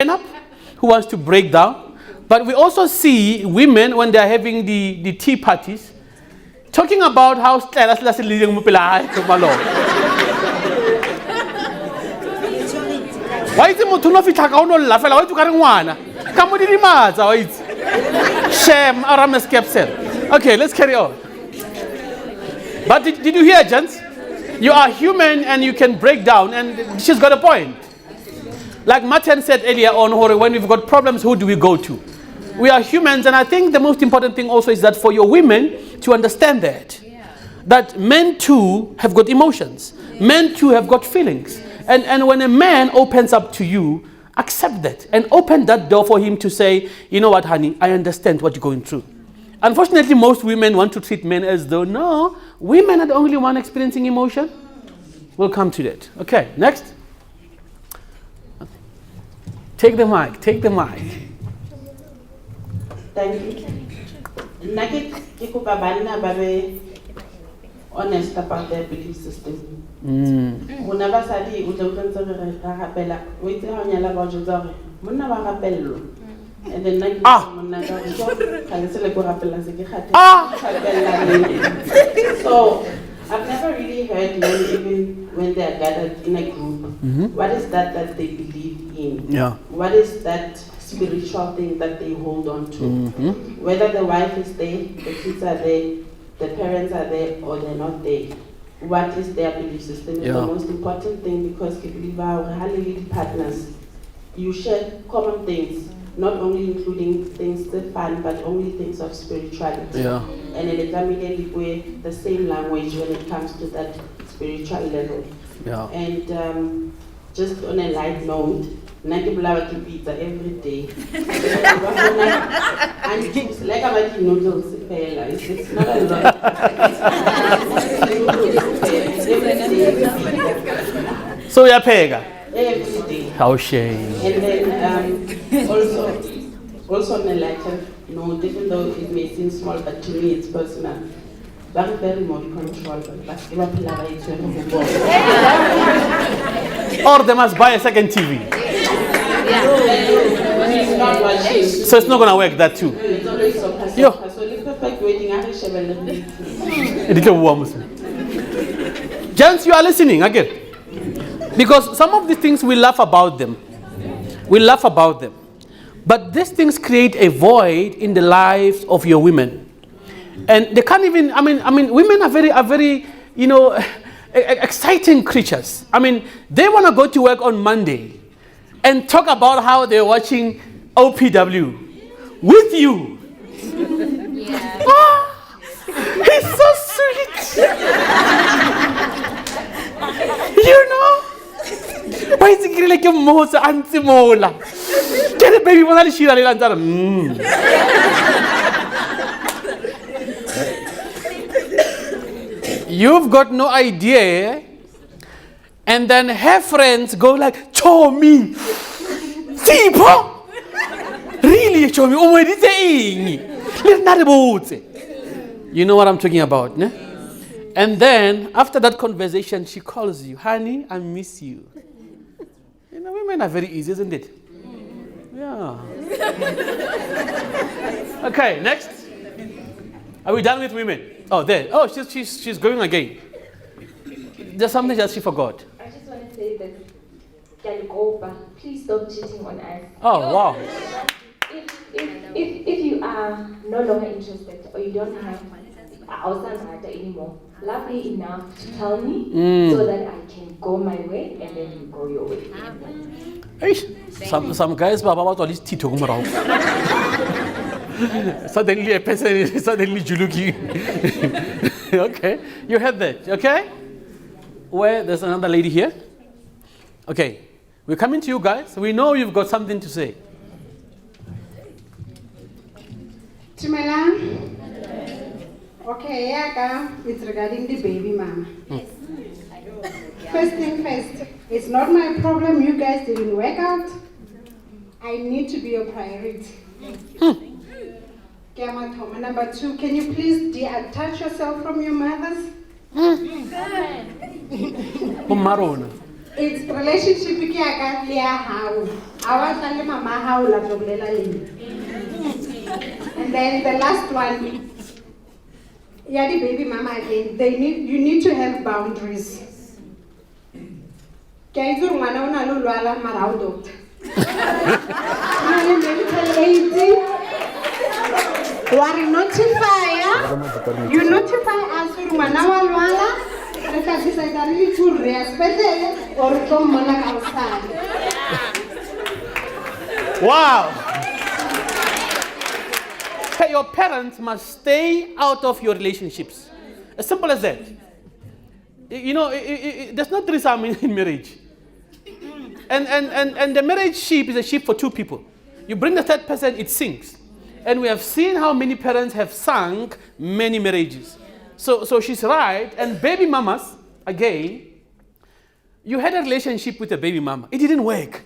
up, who wants to break down. But we also see women when they are having the tea parties talking about how why is it no fitla ka no lla fela wa itse ka re ngwana ka mo didimatsa wa itse shame arames capsule. Okay, let's carry on. But did you hear, gents? You are human and you can break down, and she's got a point. Like Martin said earlier on, when we've got problems, who do we go to? We are humans, and I think the most important thing also is that for your women to understand that men too have got emotions. Men too have got feelings. And when a man opens up to you, accept that and open that door for him to say, you know what, honey, I understand what you're going through. Unfortunately, most women want to treat men as though, no, women are the only one experiencing emotion. We'll come to that. Okay, next. Take the mic. Thank you. Nugget, honest about their belief system. Whenever Sadi would open to Rapella, waiting on your love, and then Nugget, so I've never really heard men, even when they are gathered in a group, what is that they believe in? Yeah. What is that spiritual thing that they hold on to? Whether the wife is there, the kids are there, the parents are there, or they're not there. What is their belief system? Is the most important thing, because we believe our highly partners, you share common things, not only including things that fun, but only things of spirituality. Yeah. And in the the same language when it comes to that spiritual level. Yeah. And just on a light note, Naki pizza every day. And it's like about noodles, it's not a lot. So you're pega? Every day. How shame. And then also on a lighter note, even though it may seem small, but to me it's personal. Very more control. Or they must buy a second TV. So it's not going to work, that too. Gents, you are listening again. Because some of these things we laugh about them. But these things create a void in the lives of your women. And they can't even, I mean, women are very, exciting creatures. I mean, they want to go to work on Monday and talk about how they're watching OPW with you. Yeah. Oh, he's so sweet. You know? Why is it like a most antimola? Get it, baby, when I see You've got no idea, and then her friends go like, "Show me, Sipo, really show me." Oh my God, you know what I'm talking about, ne? And then after that conversation, she calls you, "Honey, I miss you." You know, women are very easy, isn't it? Yeah. Okay, next. Are we done with women? Oh, there. Oh, she's going again. There's something that she forgot. I just want to say that, please stop cheating on us. Oh, wow. If you are no longer interested or you don't have outside anymore, love me enough to tell me so that I can go my way and then you go your way. Some guys, Baba, what all this Tito Suddenly a person is suddenly juluki. Okay, you had that, okay? Where there's another lady here. Okay, we're coming to you guys. We know you've got something to say. Chimela. Okay, it's regarding the baby mama. First thing first, it's not my problem you guys didn't work out. I need to be your priority. Number 2, can you please detach yourself from your mothers? It's relationship. Awatale mama haula joblela lini. And then the last one, Yadi baby mama again, you need to have boundaries. Kaizur mwana una lwala marau doctor. Medical aid. You notify us when mwana wa lwala. Because this is really too respected or come outside. Wow. Your parents must stay out of your relationships. As simple as that. You know, there's no threesome in marriage. And the marriage ship is a ship for two people. You bring the third person, it sinks. And we have seen how many parents have sunk many marriages. So she's right. And baby mamas, again, you had a relationship with a baby mama. It didn't work.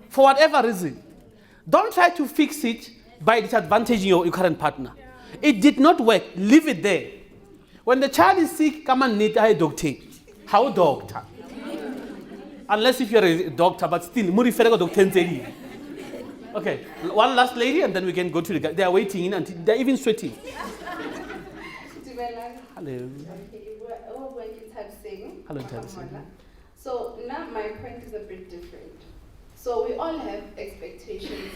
For whatever reason. Don't try to fix it by disadvantaging your current partner. It did not work. Leave it there. When the child is sick, come and need a doctor. How doctor? Unless if you're a doctor, but still, okay, one last lady, and then we can go to the guy. They are waiting in until they're even sweating. Hello. Hello, So now my point is a bit different. So we all have expectations,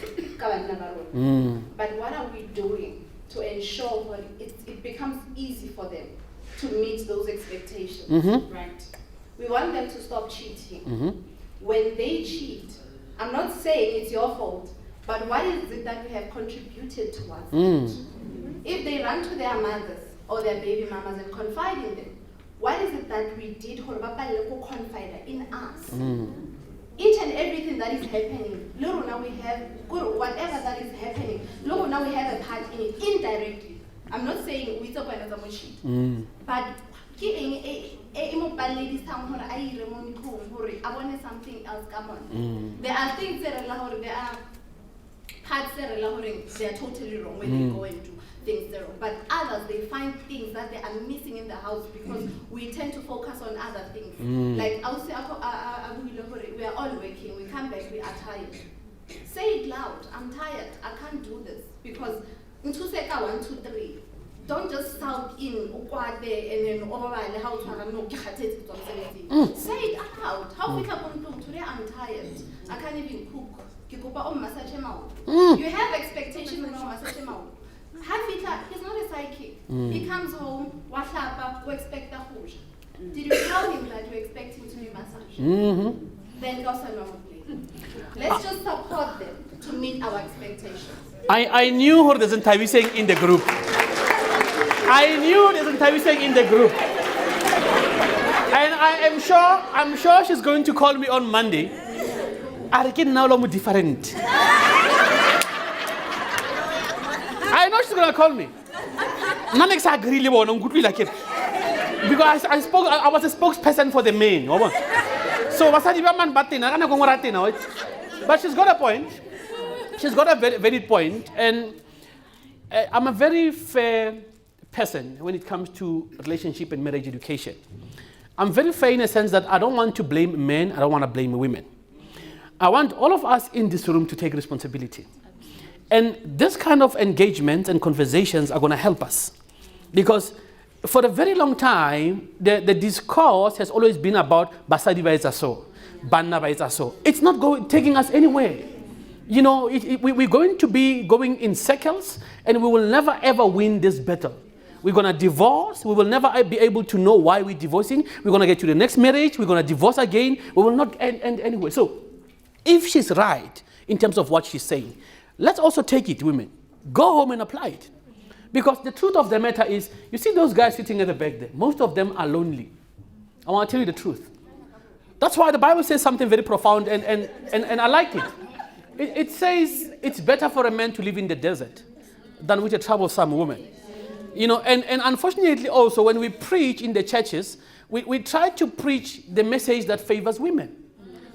but what are we doing to ensure that it becomes easy for them to meet those expectations, right? We want them to stop cheating. When they cheat, I'm not saying it's your fault, but what is it that we have contributed towards it? If they run to their mothers or their baby mamas and confide in them, what is it that we did confide in us? Each and everything that is happening, now we have, whatever that is happening, now we have a part in it, indirectly. I'm not saying we talk about cheat, but something else come on. There are things that are parts that they are totally wrong when they go and do things that are wrong. But others, they find things that they are missing in the house because we tend to focus on other things. Like I'll say, we are all working, we come back, we are tired. Say it loud, I'm tired, I can't do this. Because in 2 seconds, 1, 2, 3. Don't just shout in and then how to say it out. How today I'm tired. I can't even cook. You have expectations on he's not a psychic. He comes home, we expect a hoosh. Did you tell him that you expect him to be massaged? Then go let's just support them to meet our expectations. I knew who there's a saying in the group. I knew there's a saying in the group. And I'm sure she's going to call me on Monday. I reckon now I'm different. I know she's going to call me. Because I was a spokesperson for the men. So, but she's got a point. She's got a very valid point. And I'm a very fair person when it comes to relationship and marriage education. I'm very fair in a sense that I don't want to blame men, I don't want to blame women. I want all of us in this room to take responsibility. And this kind of engagements and conversations are going to help us. Because for a very long time, the discourse has always been about basadi ba etsa so, banna ba etsa so. It's not taking us anywhere. You know, we're going to be going in circles, and we will never ever win this battle. We're going to divorce. We will never be able to know why we're divorcing. We're going to get to the next marriage. We're going to divorce again. We will not end anyway. So if she's right in terms of what she's saying, let's also take it, women. Go home and apply it. Because the truth of the matter is, you see those guys sitting at the back there, most of them are lonely. I want to tell you the truth. That's why the Bible says something very profound, and I like it. It says it's better for a man to live in the desert than with a troublesome woman. You know, and unfortunately also when we preach in the churches, we try to preach the message that favors women.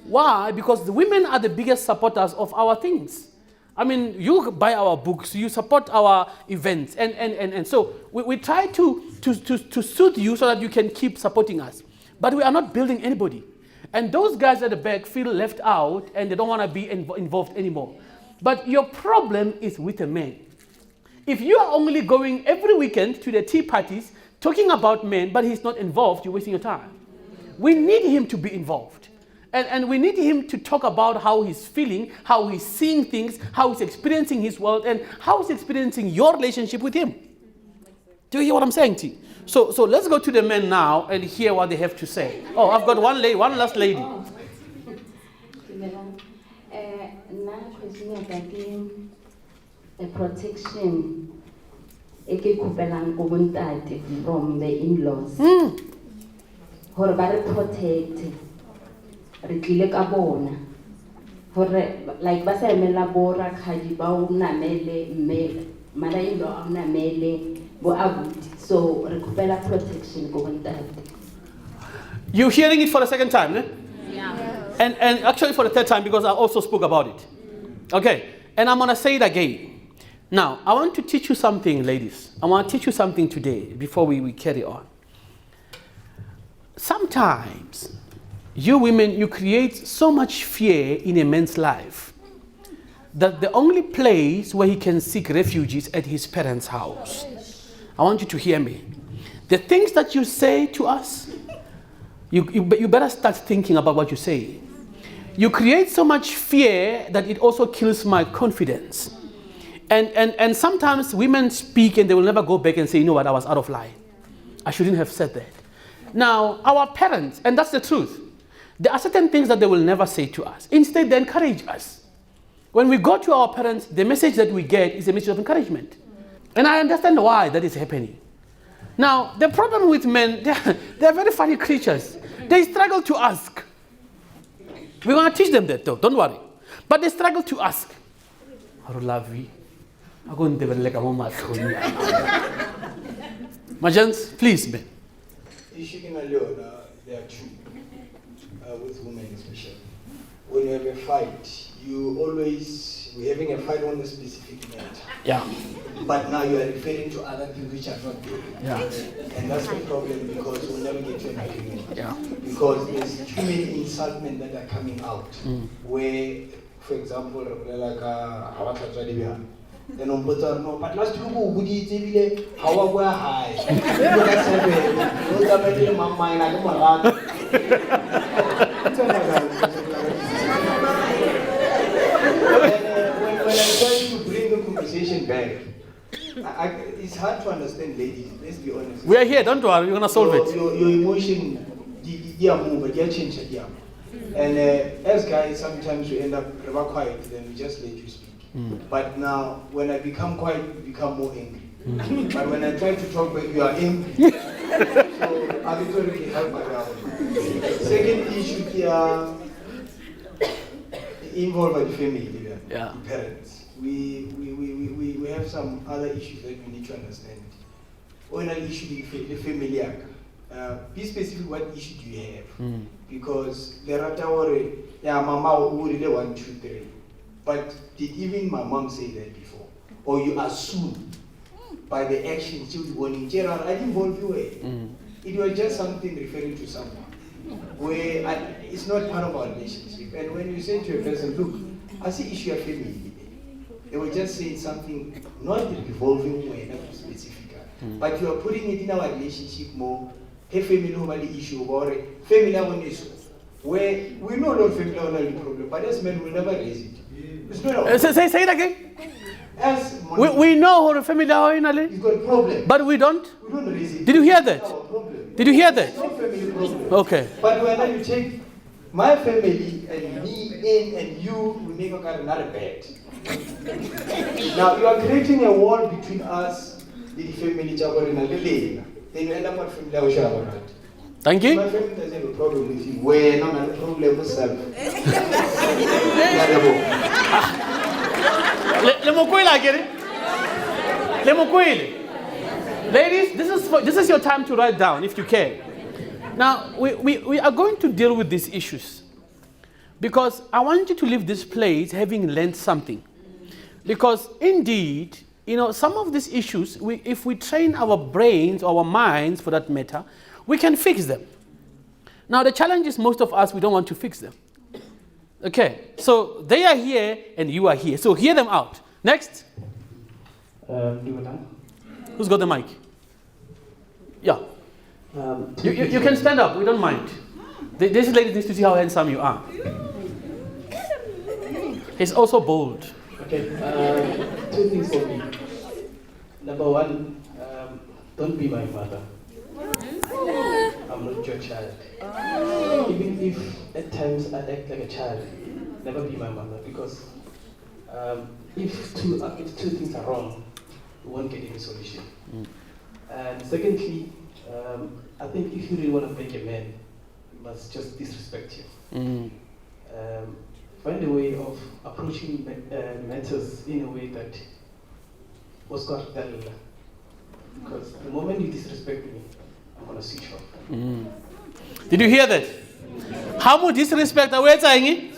Why? Because the women are the biggest supporters of our things. I mean, you buy our books, you support our events, and so we try to suit you so that you can keep supporting us. But we are not building anybody. And those guys at the back feel left out and they don't want to be involved anymore. But your problem is with a man. If you are only going every weekend to the tea parties talking about men, but he's not involved, you're wasting your time. We need him to be involved. And we need him to talk about how he's feeling, how he's seeing things, how he's experiencing his world, and how he's experiencing your relationship with him. Do you hear what I'm saying to you? So let's go to the men now and hear what they have to say. Oh, I've got one last lady. A protection from the in-laws. Hore ba re protect re tlile ka bona hore like ba sa emela bo rakgadi ba o namele mme mara in-law a namele bo abuti, so re khopela protection go bontate. You're hearing it for the second time, eh? Yeah. And actually for the third time, because I also spoke about it. Okay, and I'm going to say it again. Now, I want to teach you something, ladies. I want to teach you something today before we carry on. Sometimes, you women, you create so much fear in a man's life that the only place where he can seek refuge is at his parents' house. I want you to hear me. The things that you say to us, you better start thinking about what you say. You create so much fear that it also kills my confidence. And sometimes women speak and they will never go back and say, you know what, I was out of line. I shouldn't have said that. Now, our parents, and that's the truth, there are certain things that they will never say to us. Instead, they encourage us. When we go to our parents, the message that we get is a message of encouragement. And I understand why that is happening. Now, the problem with men, they're very funny creatures. They struggle to ask. We're going to teach them that though, don't worry. But they struggle to ask. Majans, please, Ben. There are two, with women especially. When you have a fight, we're having a fight on a specific matter. Yeah. But now you are referring to other things which are not there. Yeah. And that's the problem, because we'll never get to an agreement. Yeah. Because there's too many insultment that are coming out. Where, for example, then on no, but last week we did how are high. When I'm trying to bring the conversation back, it's hard to understand, ladies. Let's be honest. We are here, don't worry, we're going to solve it. Your emotion, they move, they change. And as guys, sometimes we end up quiet, then we just let you speak. But now, when I become quiet, you become more angry. But when I try to talk back, you are angry. So I literally help around. Second issue here, involve the family, the parents. We have some other issues that we need to understand. When I issue the family, be specific. What issue do you have? Because there are mama who really 1, 2, 3. But did even my mom say that before? Or you assume by the action she was warning, Gerald, I didn't involve you. It was just something referring to someone. Where it's not part of our relationship. And when you say to a person, look, I see issue of family, they were just saying something not revolving way, not specific. But you are putting it in our relationship more. Hey, family only issue or family only issue. Where we know not family only problem, but as men will never raise it. Say it again. As we know how the family are in Ali. It's got problem. But we don't. We don't raise it. Did you hear that? Did you hear that? It's not family problem. Okay. But when you take my family and me in and you, we make another bed. Now you are creating a wall between us, the family, then you end up with family. Thank you. My family doesn't have a problem with you. We're not a problem with self. Ladies, this is your time to write down if you can. Now, we are going to deal with these issues because I want you to leave this place having learned something. Because indeed, some of these issues, if we train our brains, our minds for that matter, we can fix them. Now, the challenge is most of us, we don't want to fix them. Okay, so they are here and you are here. So hear them out. Next. Who's got the mic? Yeah. You can stand up, we don't mind. This lady needs to see how handsome you are. He's also bold. Okay, two things for me. Number one, don't be my mother. I'm not your child. Even if at times I act like a child, never be my mother, because if two things are wrong, we won't get any solution. And secondly, I think if you really want to break a man, you must just disrespect him. Find a way of approaching matters in a way that was got done. Because the moment you disrespect me, I'm going to switch off. Did you hear that? How much disrespect are we saying?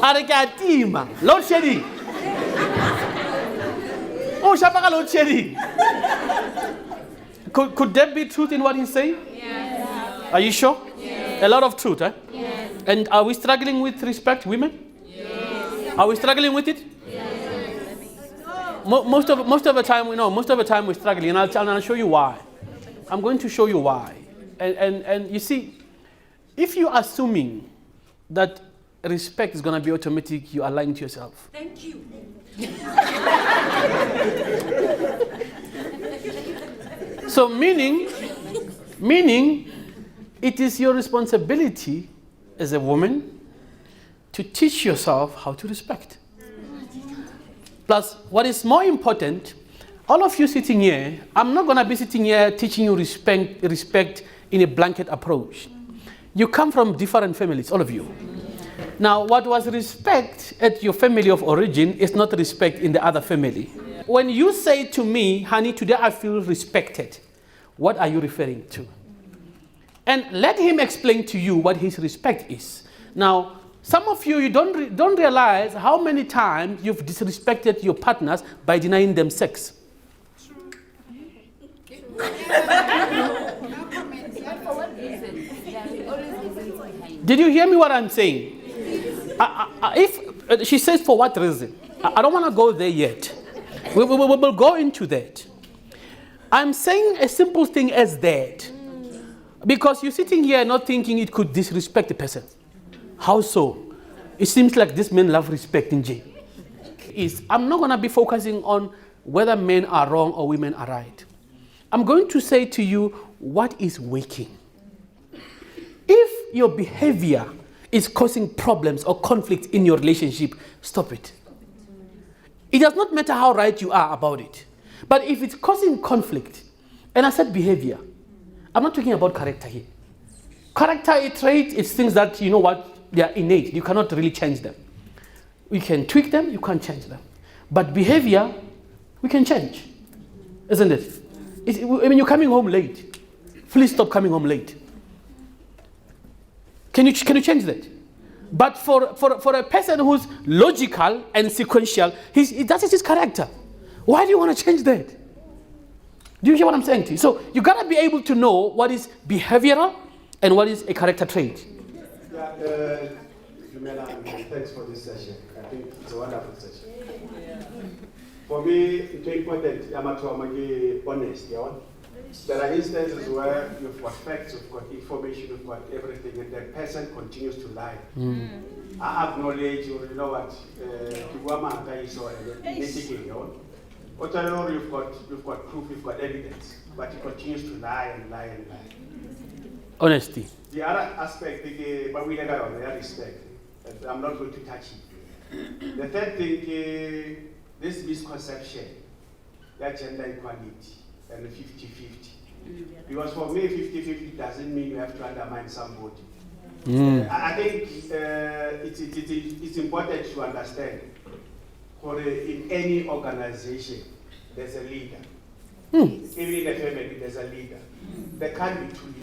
Arikatima. Load shedding. Oh, Shapaka load shedding. Could there be truth in what he's saying? Yes. Are you sure? Yes. A lot of truth, eh? Yes. And are we struggling with respect, women? Yes. Are we struggling with it? Yes. Most of the time we know. Most of the time we're struggling, and I'll show you why. I'm going to show you why. And you see, if you're assuming that respect is going to be automatic, you are lying to yourself. Thank you. So meaning, it is your responsibility as a woman to teach yourself how to respect. Plus, what is more important, all of you sitting here, I'm not going to be sitting here teaching you respect in a blanket approach. You come from different families, all of you. Now, what was respect at your family of origin is not respect in the other family. When you say to me, honey, today I feel respected, what are you referring to? And let him explain to you what his respect is. Now, some of you don't realize how many times you've disrespected your partners by denying them sex. Did you hear me what I'm saying? If she says for what reason, I don't want to go there yet. We will go into that. I'm saying a simple thing as that. Because you're sitting here not thinking it could disrespect the person. How so? It seems like this men love respect in J. I'm not going to be focusing on whether men are wrong or women are right. I'm going to say to you what is working. If your behavior is causing problems or conflict in your relationship, stop it. It does not matter how right you are about it. But if it's causing conflict, and I said behavior, I'm not talking about character here. Character trait is things that, you know what, they are innate. You cannot really change them. We can tweak them, you can't change them. But behavior, we can change. Isn't it? You're coming home late. Please stop coming home late. Can you change that? But for a person who's logical and sequential, that is his character. Why do you want to change that? Do you hear what I'm saying to you? So you got to be able to know what is behavioral and what is a character trait. Yeah, Jumela, thanks for this session. I think it's a wonderful session. For me, it's important, I'm honest. There are instances where you've got facts, you've got information, you've got everything, and the person continues to lie. I acknowledge, you know what, you've got proof, you've got evidence, but he continues to lie and lie and lie. Honesty. The other aspect, but we never on their respect. I'm not going to touch it. The third thing, this misconception, that gender equality and 50-50. Because for me, 50-50 doesn't mean you have to undermine somebody. I think it's important to understand, in any organization, there's a leader. Even in a family, there's a leader. There can't be two leaders.